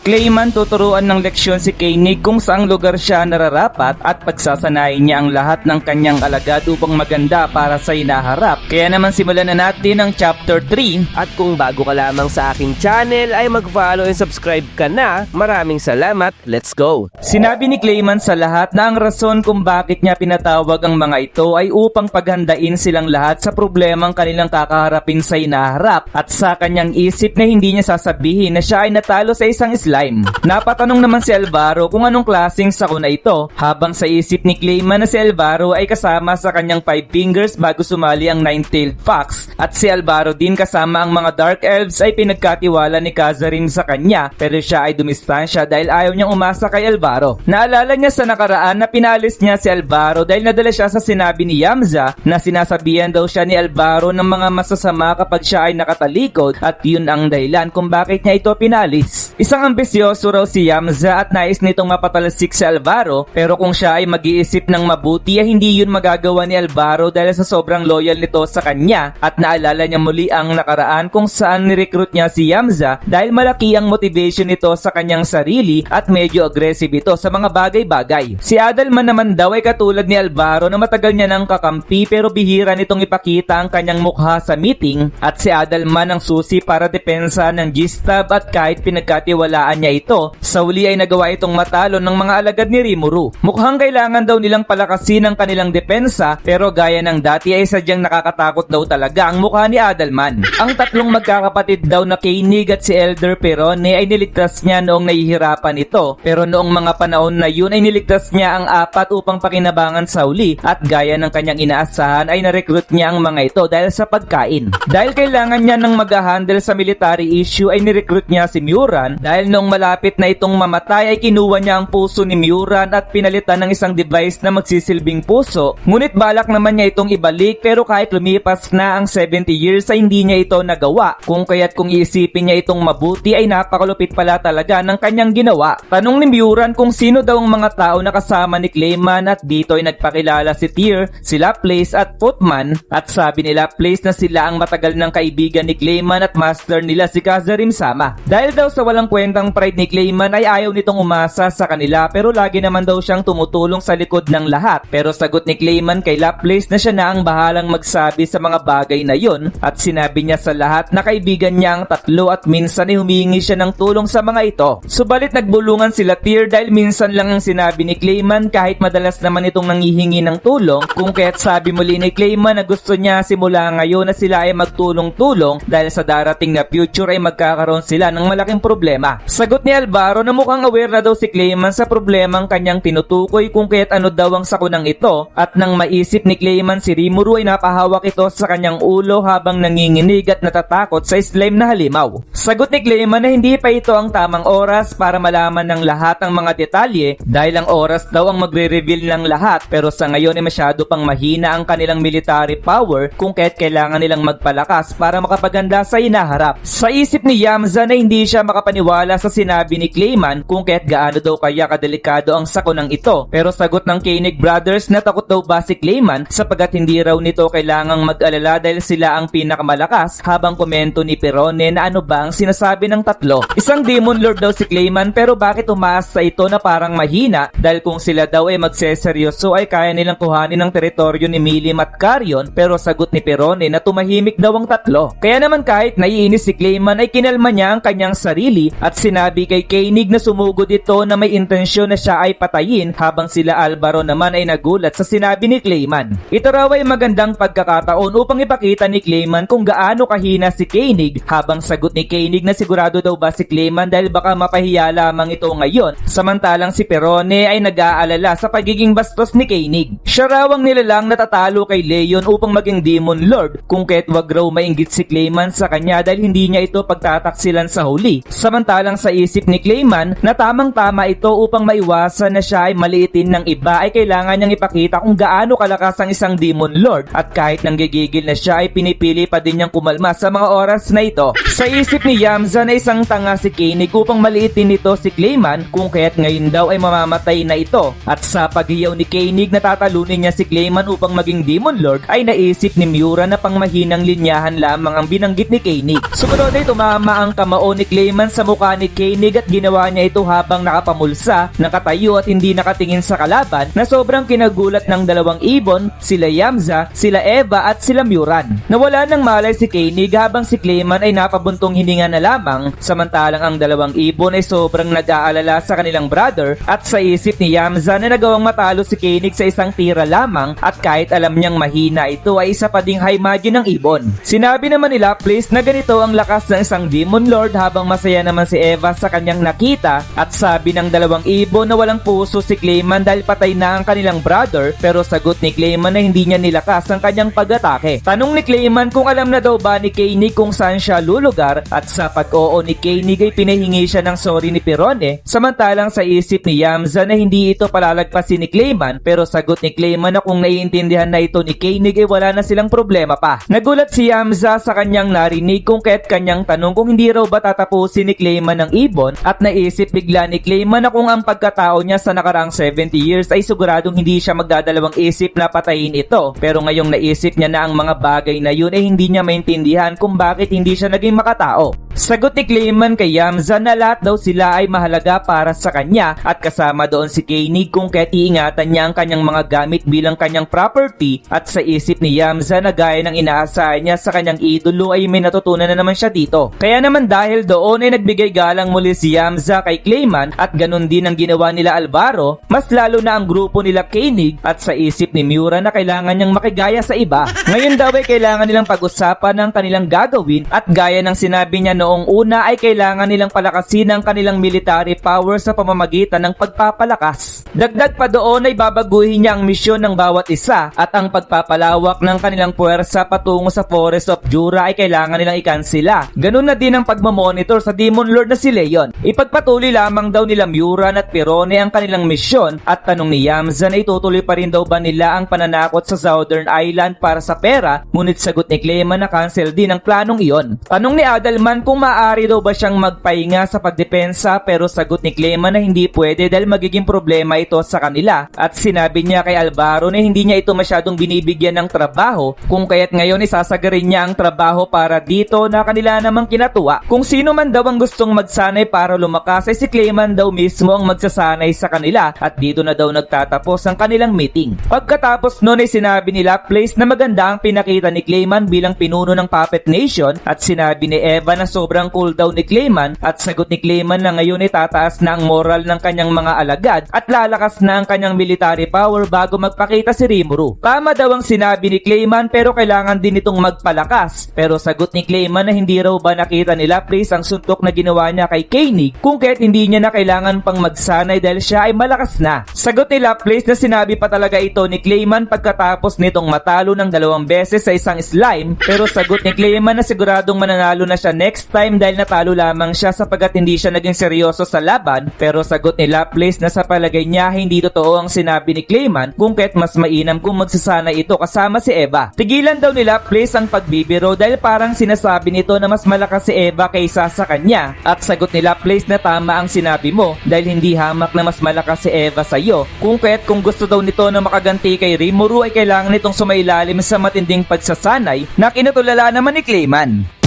Clayman tuturuan ng leksyon si Koenig kung saang lugar siya nararapat at pagsasanayin niya ang lahat ng kanyang alagad upang maganda para sa hinaharap. Kaya naman simulan na natin ang chapter 3. At kung bago ka lamang sa aking channel ay mag-follow and subscribe ka na. Maraming salamat, let's go! Sinabi ni Clayman sa lahat na ang rason kung bakit niya pinatawag ang mga ito ay upang paghandain silang lahat sa problemang kanilang kakaharapin sa hinaharap at sa kanyang isip na hindi niya sasabihin na siya ay natalo sa isang slime. Napatanong naman si Alvaro kung anong klaseng sakuna ito habang sa isip ni Clayman na si Alvaro ay kasama sa kanyang 5 fingers bago sumali ang 9-tailed fox at si Alvaro din kasama ang mga dark elves ay pinagkatiwala ni Kazarin sa kanya pero siya ay dumistansya dahil ayaw niyang umasa kay Alvaro. Naalala niya sa nakaraan na pinalis niya si Alvaro dahil nadala siya sa sinabi ni Yamza na sinasabihan daw siya ni Alvaro ng mga masasama kapag siya ay nakatalikod at yun ang dahilan kung bakit niya ito pinalis. Isang ambisyoso raw si Yamza at nais nitong mapatalsik si Alvaro pero kung siya ay mag-iisip ng mabuti ay hindi yun magagawa ni Alvaro dahil sa sobrang loyal nito sa kanya at naalala niya muli ang nakaraan kung saan nirecruit niya si Yamza dahil malaki ang motivation nito sa kanyang sarili at medyo aggressive ito sa mga bagay-bagay. Si Adalman naman daw ay katulad ni Alvaro na matagal niya nang kakampi pero bihira nitong ipakita ang kanyang mukha sa meeting at si Adalman ang susi para depensa ng G-Stab at kahit pinagkatiwalaan niya ito, sa uli ay nagawa itong matalo ng mga alagad ni Rimuru. Mukhang kailangan daw nilang palakasin ang kanilang depensa pero gaya ng dati ay sadyang nakakatakot daw talaga ang mukha ni Adalman. Ang tatlong magkakapatid daw na Koenig at si Elder Perone ay niligtas niya noong nahihirapan ito pero noong mga panahon na yun ay niligtas niya ang 4 upang pakinabangan sa uli at gaya ng kanyang inaasahan ay narecruit niya ang mga ito dahil sa pagkain. Dahil kailangan niya ng mag-handle sa military issue ay nirecruit niya si Muran dahil noong malapit na itong mamatay ay kinuha niya ang puso ni Muran at pinalitan ng isang device na magsisilbing puso. Ngunit balak naman niya itong ibalik pero kahit lumipas na ang 70 years ay hindi niya ito nagawa. Kung kaya't kung iisipin niya itong mabuti ay napakalupit pala talaga ng kanyang ginawa. Tanong ni Muran kung sino daw ang mga tao na kasama ni Clayman at dito ay nagpakilala si Tyr, sila Place at Footman at sabi nila Place na sila ang matagal ng kaibigan ni Clayman at master nila si Kazarim Sama. Dahil daw sa walang kwentang pride ni Clayman ay ayaw nitong umasa sa kanila pero lagi naman daw siyang tumutulong sa likod ng lahat. Pero sagot ni Clayman kay Laplace na siya na ang bahalang magsabi sa mga bagay na yon at sinabi niya sa lahat na kaibigan niya ang tatlo at minsan ay humingi siya ng tulong sa mga ito. Subalit nagbulungan sila Tyr dahil minsan lang ang sinabi ni Clayman kahit madalas naman itong nangihingi ng tulong kung kaya't sabi muli ni Clayman na gusto niya simula ngayon na sila ay magtulong-tulong dahil sa darating na future ay magkakaroon sila ng malaking problema. Sagot ni Alvaro na mukhang aware na daw si Clayman sa problemang kanyang tinutukoy kung kaya't ano daw ang sakunang ito at nang maisip ni Clayman si Rimuru ay napahawak ito sa kanyang ulo habang nanginginig at natatakot sa slime na halimaw. Sagot ni Clayman na hindi pa ito ang tamang oras para malaman ng lahat ang mga detalye dahil ang oras daw ang magre-reveal ng lahat pero sa ngayon ay masyado pang mahina ang kanilang military power kung kaya't kailangan nilang magpalakas para makapaganda sa hinaharap. Sa isip ni Yamza na hindi siya makapaniwala sa sinabi ni Clayman kung kaya't gaano daw kaya kadelikado ang sakunang ito pero sagot ng Koenig Brothers na takot daw ba si Clayman sapagat hindi raw nito kailangang mag-alala dahil sila ang pinakamalakas habang komento ni Perone na ano ba ang sinasabi ng tatlo. Isang Demon Lord daw si Clayman pero bakit umaas sa ito na parang mahina dahil kung sila daw ay magseseryoso ay kaya nilang kuhanin ang teritoryo ni Milim at Carrion pero sagot ni Perone na tumahimik daw ang tatlo. Kaya naman kahit naiinis si Clayman ay kinalma niya ang kanyang sarili at sinabi kay Koenig na sumugod ito na may intensyon na siya ay patayin habang sila Alvaro naman ay nagulat sa sinabi ni Clayman. Ito raw ay magandang pagkakataon upang ipakita ni Clayman kung gaano kahina si Koenig habang sagot ni Koenig na sigurado daw ba si Clayman dahil baka mapahiya lamang ito ngayon samantalang si Perone ay nag-aalala sa pagiging bastos ni Koenig. Siya raw ang nilalang natatalo kay Leon upang maging Demon Lord kung kaya't wag raw mainggit si Clayman sa kanya dahil hindi niya ito pagtataksilan sa huli. Samantalang sa isip ni Clayman na tamang-tama ito upang maiwasan na siya ay maliitin ng iba ay kailangan niyang ipakita kung gaano kalakas ang isang Demon Lord at kahit nanggigigil na siya ay ay pinipili pa din niyang kumalma sa mga oras na ito. Sa isip ni Yamza na isang tanga si Koenig upang maliitin nito si Clayman kung kaya't ngayon daw ay mamamatay na ito. At sa paghiyaw ni Koenig na tatalunin niya si Clayman upang maging Demon Lord ay naisip ni Miura na pangmahinang linyahan lamang ang binanggit ni Koenig. Sumunod ay tumama ang kamao ni Clayman sa mukha ni Koenig at ginawa niya ito habang nakapamulsa, nakatayo at hindi nakatingin sa kalaban na sobrang kinagulat ng dalawang ibon, sila Yamza, sila Eva at sila Muran. Nawala ng malay si Koenig habang si Clayman ay napabuntong hininga na lamang, samantalang ang dalawang ibon ay sobrang nag-aalala sa kanilang brother at sa isip ni Yamza na nagawang matalo si Koenig sa isang tira lamang at kahit alam niyang mahina ito ay isa pa ding high magic ng ibon. Sinabi naman nila please na ganito ang lakas ng isang Demon Lord habang masaya naman si Eva sa kanyang nakita at sabi ng dalawang ibon na walang puso si Clayman dahil patay na ang kanilang brother pero sagot ni Clayman na hindi niya nilakas ang kanyang pag-atake. Tanong ni Clayman kung alam na daw ba ni Koenig kung saan siya lulugar at sa pag-oo ni Koenig ay pinahingi siya ng sorry ni Pirone samantalang sa isip ni Yamza na hindi ito palalagpasin ni Clayman pero sagot ni Clayman na kung naiintindihan na ito ni Koenig ay wala na silang problema pa. Nagulat si Yamza sa kanyang narinig kung kaya't kanyang tanong kung hindi raw ba tatapusin ni Clayman ng ibon at naisip bigla ni Clayman na kung ang pagkatao niya sa nakaraang 70 years ay siguradong hindi siya magdadalawang isip na patayin ito pero ngayong naisip niya na ang mga bagay na yun ay hindi niya maintindihan kung bakit hindi siya naging makatao. Sagot ni Clayman kay Yamza na lahat daw sila ay mahalaga para sa kanya at kasama doon si Koenig kung kaya't iingatan niya ang kanyang mga gamit bilang kanyang property at sa isip ni Yamza na gaya ng inaasahan niya sa kanyang idolo ay may natutunan na naman siya dito. Kaya naman dahil doon ay nagbigay galang muli si Yamza kay Clayman at ganun din ang ginawa nila Alvaro, mas lalo na ang grupo nila Koenig at sa isip ni Miura na kailangan niyang makigaya sa iba. Ngayon daw ay kailangan nilang pag-usapan ang kanilang gagawin at gaya ng sinabi niya noong una ay kailangan nilang palakasin ang kanilang military power sa pamamagitan ng pagpapalakas. Dagdag pa doon ay babaguhin niya ang misyon ng bawat isa at ang pagpapalawak ng kanilang puwersa patungo sa Forest of Jura ay kailangan nilang ikansila. Ganun na din ang pagmamonitor sa Demon Lord na si Leon. Ipagpatuloy lamang daw nila Muran at Pirone ang kanilang misyon at tanong ni Yamza na itutuloy pa rin daw ba nila ang pananakot sa Southern Island para sa pera, ngunit sagot ni Clayman na cancel din ang planong iyon. Tanong ni Adalman kung maaari daw ba siyang magpahinga sa pagdepensa pero sagot ni Clayman na hindi pwede dahil magiging problema ito sa kanila at sinabi niya kay Alvaro na hindi niya ito masyadong binibigyan ng trabaho kung kaya't ngayon isasagarin niya ang trabaho para dito na kanila namang kinatuwa. Kung sino man daw ang gustong magsanay para lumakas ay si Clayman daw mismo ang magsasanay sa kanila at dito na daw nagtatapos ang kanilang meeting. Pagkatapos noon ay sinabi nila place na maganda ang pinakita ni Clayman bilang pinuno ng Puppet Nation at sinabi ni Eva na sobrang cool daw ni Clayman at sagot ni Clayman na ngayon ay tataas na ang moral ng kanyang mga alagad at lalakas na ang kanyang military power bago magpakita si Rimuru. Tama daw ang sinabi ni Clayman pero kailangan din itong magpalakas pero sagot ni Clayman na hindi raw ba nakita nila please ang suntok na ginawa niya kay Koenig kung kaya't hindi niya na kailangan pang magsanay dahil siya ay malakas na. Sagot nila please na sinabi pa talaga ito ni Clayman pagkatapos nitong matalo ng 2 beses sa isang slime pero sagot ni Clayman na siguradong mananalo na siya next time dahil natalo lamang siya sapagat hindi siya naging seryoso sa laban pero sagot ni Laplace na sa palagay niya hindi totoo ang sinabi ni Clayman kung kaya't mas mainam kung magsasanay ito kasama si Eva. Tigilan daw ni Laplace ang pagbibiro dahil parang sinasabi nito na mas malakas si Eva kaysa sa kanya at sagot ni Laplace na tama ang sinabi mo dahil hindi hamak na mas malakas si Eva sa iyo kung kaya't kung gusto daw nito na makaganti kay Rimuru ay kailangan nitong sumailalim sa matinding pagsasanay na kinatulala naman ni Clayman.